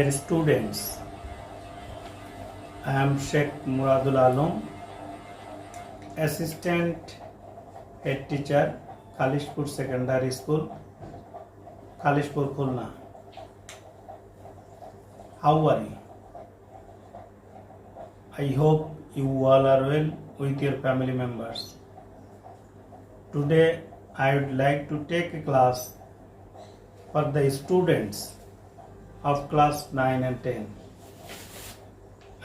Dear students, I am Sheikh Muradul Alam, Assistant Head Teacher, Kalishpur Secondary School, Kalishpur, Khulna. How are you? I hope you all are well with your family members. Today I would like to take a class for the students of class 9 and 10.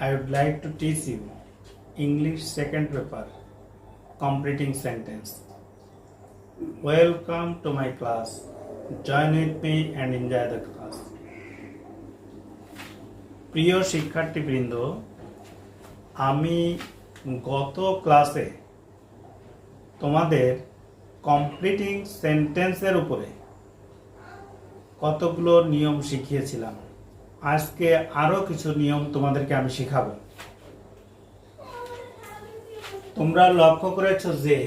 I would like to teach you English second paper, completing sentence. Welcome to my class. Join with me and enjoy the class. প্রিয় শিক্ষার্থীবৃন্দ, আমি গত ক্লাসে তোমাদের completing সেন্টেন্সের উপরে কতগুলো নিয়ম শিখিয়েছিলাম। আজকে আরো কিছু নিয়ম তোমাদেরকে আমি শেখাবো। তোমরা লক্ষ্য করেছো যে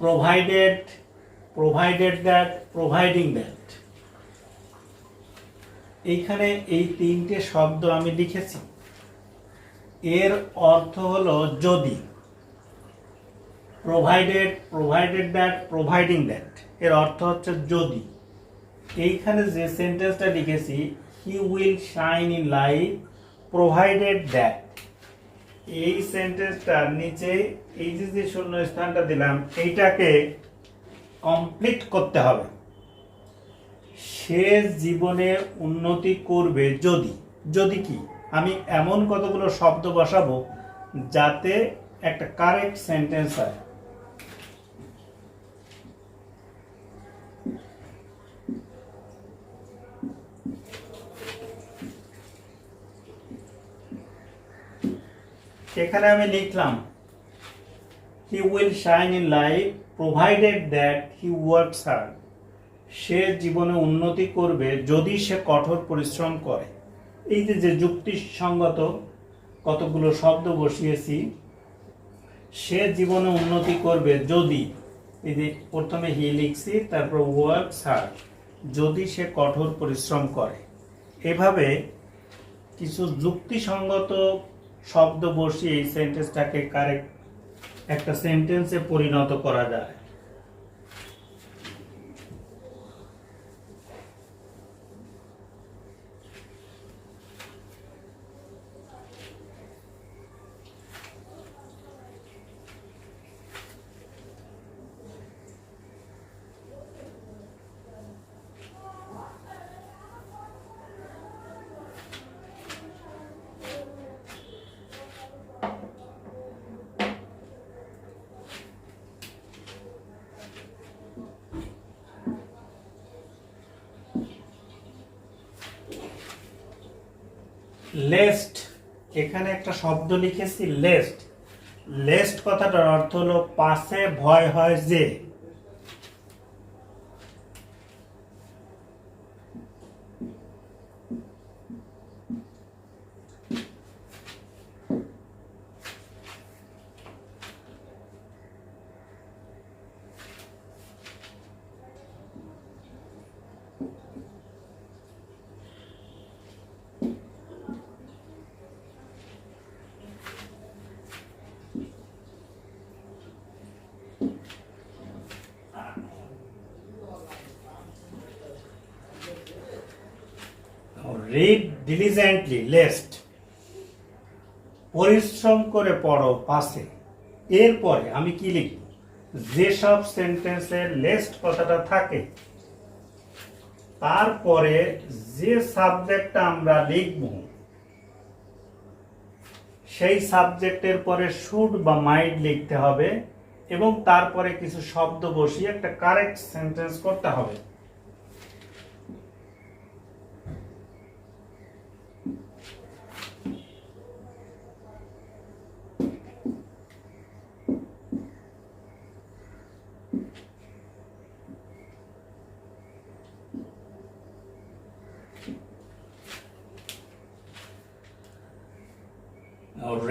provided that, providing that, এইখানে এই তিনটে শব্দ আমি লিখেছি। এর অর্থ হলো যদি। provided that, providing that এর অর্থ হচ্ছে যদি। এইখানে যে সেন্টেন্সটা লিখেছি, he will shine in light provided that, এই সেন্টেন্সটার নিচে এই যে শূন্য স্থানটা দিলাম, এইটাকে কমপ্লিট করতে হবে। সে জীবনে উন্নতি করবে যদি। যদি কি, আমি এমন কতগুলো শব্দ বসাবো যাতে একটা কারেক্ট সেন্টেন্স হয়। এখানে আমি লিখলাম he will shine in life provided that he works hard, সে জীবনে উন্নতি করবে যদি সে কঠোর পরিশ্রম করে। এই যে যুক্তিসঙ্গত কতগুলো শব্দ বসিয়েছি, সে জীবনে উন্নতি করবে যদি, এই যে প্রথমে হি লিখছি, তারপর ওয়ার্কস হার্ড, যদি সে কঠোর পরিশ্রম করে। এভাবে কিছু যুক্তিসঙ্গত শব্দ বসিয়ে এই সেন্টেন্সটাকে কারেক্ট একটা সেন্টেন্সে পরিণত করা যায়। লেস্ট, এখানে একটা শব্দ লিখেছি লেস্ট। লেস্ট কথাটার অর্থ হলো পাশে ভয় হয় যে। রিড ডিলিজেন্টলি, লেস্ট, পরিশ্রম করে পড়ো পাশে। এরপরে আমি কি লিখব, যেসব সেন্টেন্সে লেস্ট কথাটা থাকে তারপরে যে সাবজেক্টটা আমরা লিখব সেই সাবজেক্টের পরে শুড বা মাইট লিখতে হবে এবং তারপরে কিছু শব্দ বসিয়ে একটা কারেক্ট সেন্টেন্স করতে হবে।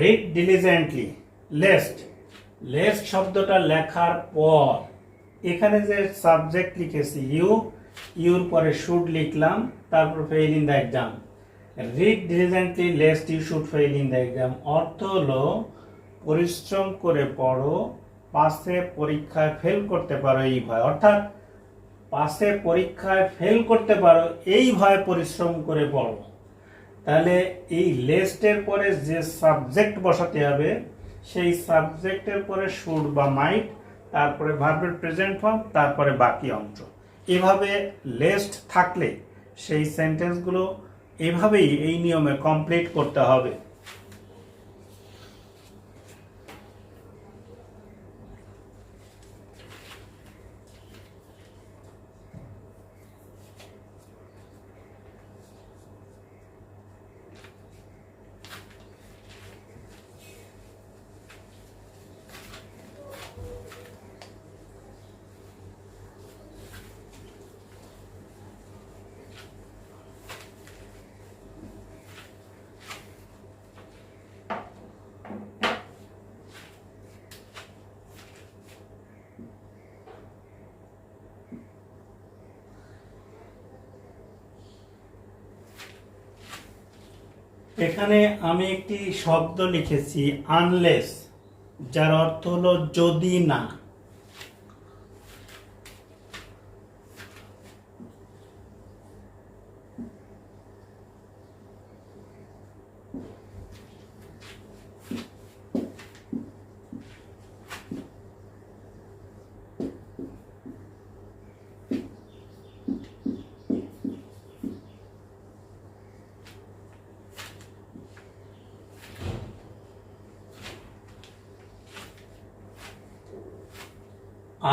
Read diligently, least. লেস্ট শব্দটা লেখার পর এখানে যে সাবজেক্ট লিখেছি ইউ, ইউর পরে শুড লিখলাম তারপর fail in the exam. Read diligently lest you should fail in the exam অর্থ হলো পরিশ্রম করে পড়ো, পাশে পরীক্ষায় ফেল করতে পারো এই ভয়, অর্থাৎ পাশে পরীক্ষায় ফেল করতে পারো এই ভয়ে পরিশ্রম করে পড়ো। তাহলে এই লেস্টের পরে যে সাবজেক্ট বসাতে হবে সেই সাবজেক্টের পরে শুড বা মাইট, তারপরে ভার্বের প্রেজেন্ট ফর্ম, তারপরে বাকি অংশ। এভাবে লেস্ট থাকলে সেই সেন্টেন্সগুলো এভাবেই এই নিয়মে কমপ্লিট করতে হবে। এখানে আমি একটি শব্দ লিখেছি আনলেস, যার অর্থ হলো যদি না।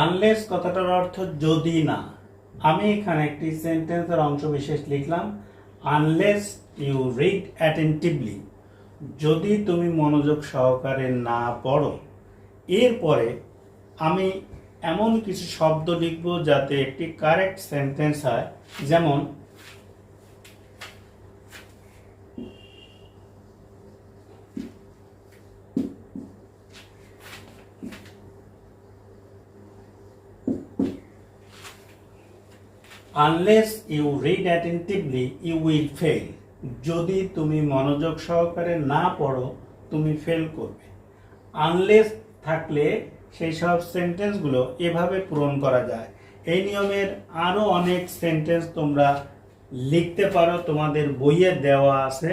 আনলেস কথাটার অর্থ যদি না। আমি এখানে একটি সেন্টেন্সের অংশ বিশেষ লিখলাম, আনলেস ইউ রিড অ্যাটেন্টিভলি, যদি তুমি মনোযোগ সহকারে না পড়ো। এরপরে আমি এমন কিছু শব্দ লিখব যাতে একটি কারেক্ট সেন্টেন্স হয়, যেমন unless you read attentively you will fail, যদি তুমি মনোযোগ সহকারে না পড়ো তুমি ফেল করবে। আনলেস থাকলে সেই সব সেন্টেন্সগুলো এভাবে পূরণ করা যায়। এই নিয়মের আরও অনেক সেন্টেন্স তোমরা লিখতে পারো, তোমাদের বইয়ে দেওয়া আছে।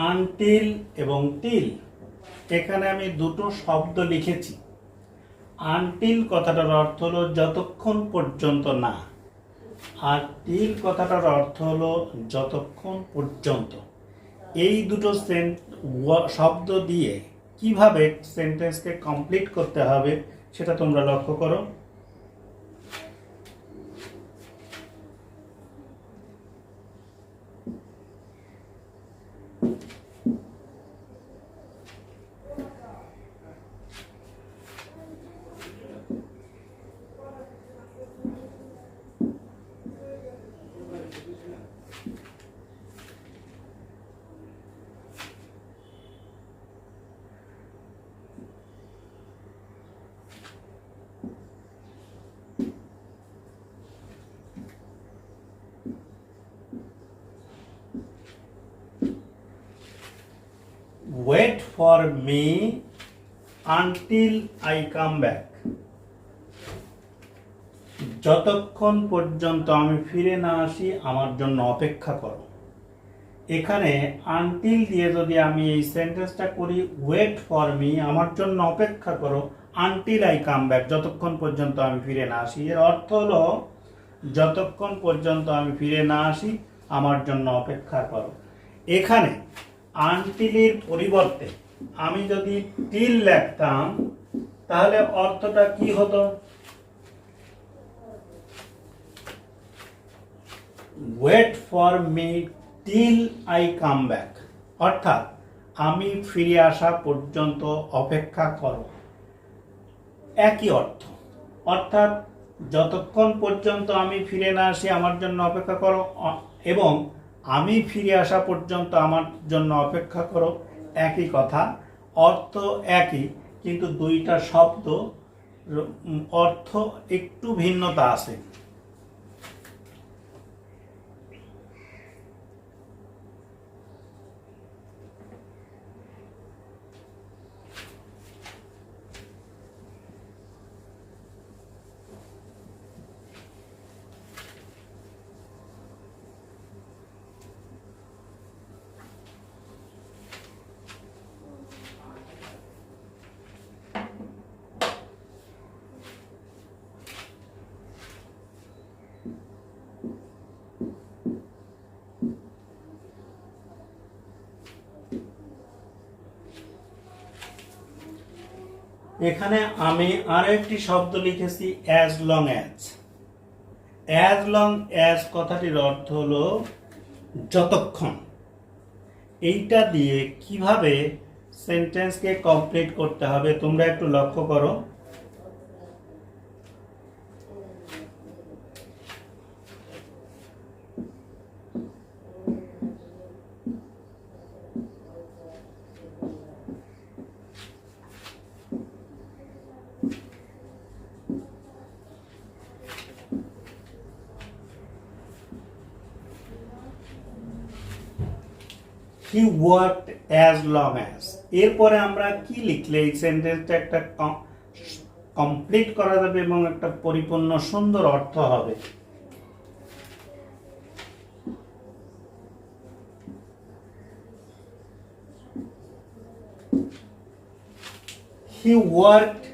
আনটিল এবং টিল, এখানে আমি দুটো শব্দ লিখেছি। আনটিল কথাটার অর্থ হলো যতক্ষণ পর্যন্ত না, আর টিল কথাটার অর্থ হলো যতক্ষণ পর্যন্ত। এই দুটো শব্দ দিয়ে কিভাবে সেন্টেন্সকে কমপ্লিট করতে হবে সেটা তোমরা লক্ষ্য করো। Wait for me until I come back, যতক্ষণ পর্যন্ত আমি ফিরে না আসি আমার জন্য অপেক্ষা করো। এখানে আনটিল দিয়ে যদি আমি এই সেন্টেন্সটা করি, ওয়েট ফর মি, আমার জন্য অপেক্ষা করো, আনটিল আই কাম ব্যাক, যতক্ষণ পর্যন্ত আমি ফিরে না আসি। এর অর্থ হলো যতক্ষণ পর্যন্ত আমি ফিরে না আসি আমার জন্য অপেক্ষা করো। এখানে আনটিলের পরিবর্তে আমি যদি টিল লিখতাম তাহলে অর্থটা কি হতো? Wait for me till I come back, অর্থাৎ আমি ফিরে আসা পর্যন্ত অপেক্ষা করো, একই অর্থ। অর্থাৎ যতক্ষণ পর্যন্ত আমি ফিরে না আসি আমার জন্য অপেক্ষা করো, এবং আমি ফিরে আসা পর্যন্ত আমার জন্য অপেক্ষা করো, একই কথা, অর্থ একই, কিন্তু দুইটা শব্দ অর্থ একটু ভিন্নতা আছে। এখানে আমি আরো একটি শব্দ লিখেছি, as long as. As long as কথাটির অর্থ হলো যতক্ষণ। এইটা দিয়ে কিভাবে সেন্টেন্সকে কমপ্লিট করতে হবে তোমরা একটু লক্ষ্য করো। He worked as long as, এরপরে আমরা কি লিখলে এই সেন্টেন্সটা একটা কমপ্লিট করা যাবে এবং একটা পরিপূর্ণ সুন্দর অর্থ হবে? He worked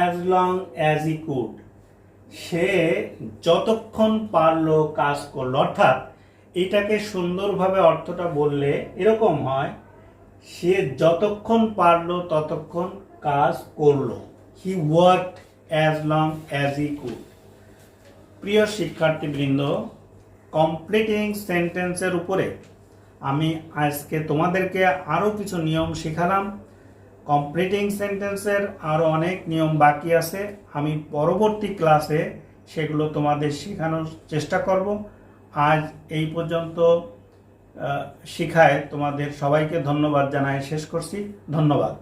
as long as he could, সে যতক্ষণ পারলো কাজ করলো। অর্থাৎ এটাকে সুন্দরভাবে অর্থটা বললে এরকম হয়, সে যতক্ষণ পারলো ততক্ষণ কাজ করলো। হি worked as long as he could. প্রিয় শিক্ষার্থীবৃন্দ, কমপ্লিটিং সেন্টেন্সের উপরে আমি আজকে তোমাদেরকে আরও কিছু নিয়ম শেখালাম। কমপ্লিটিং সেন্টেন্সের আরও অনেক নিয়ম বাকি আছে, আমি পরবর্তী ক্লাসে সেগুলো তোমাদের শেখানোর চেষ্টা করব। আজ এই পর্যন্ত শিখায় তোমাদের সবাইকে ধন্যবাদ জানাই শেষ করছি। ধন্যবাদ।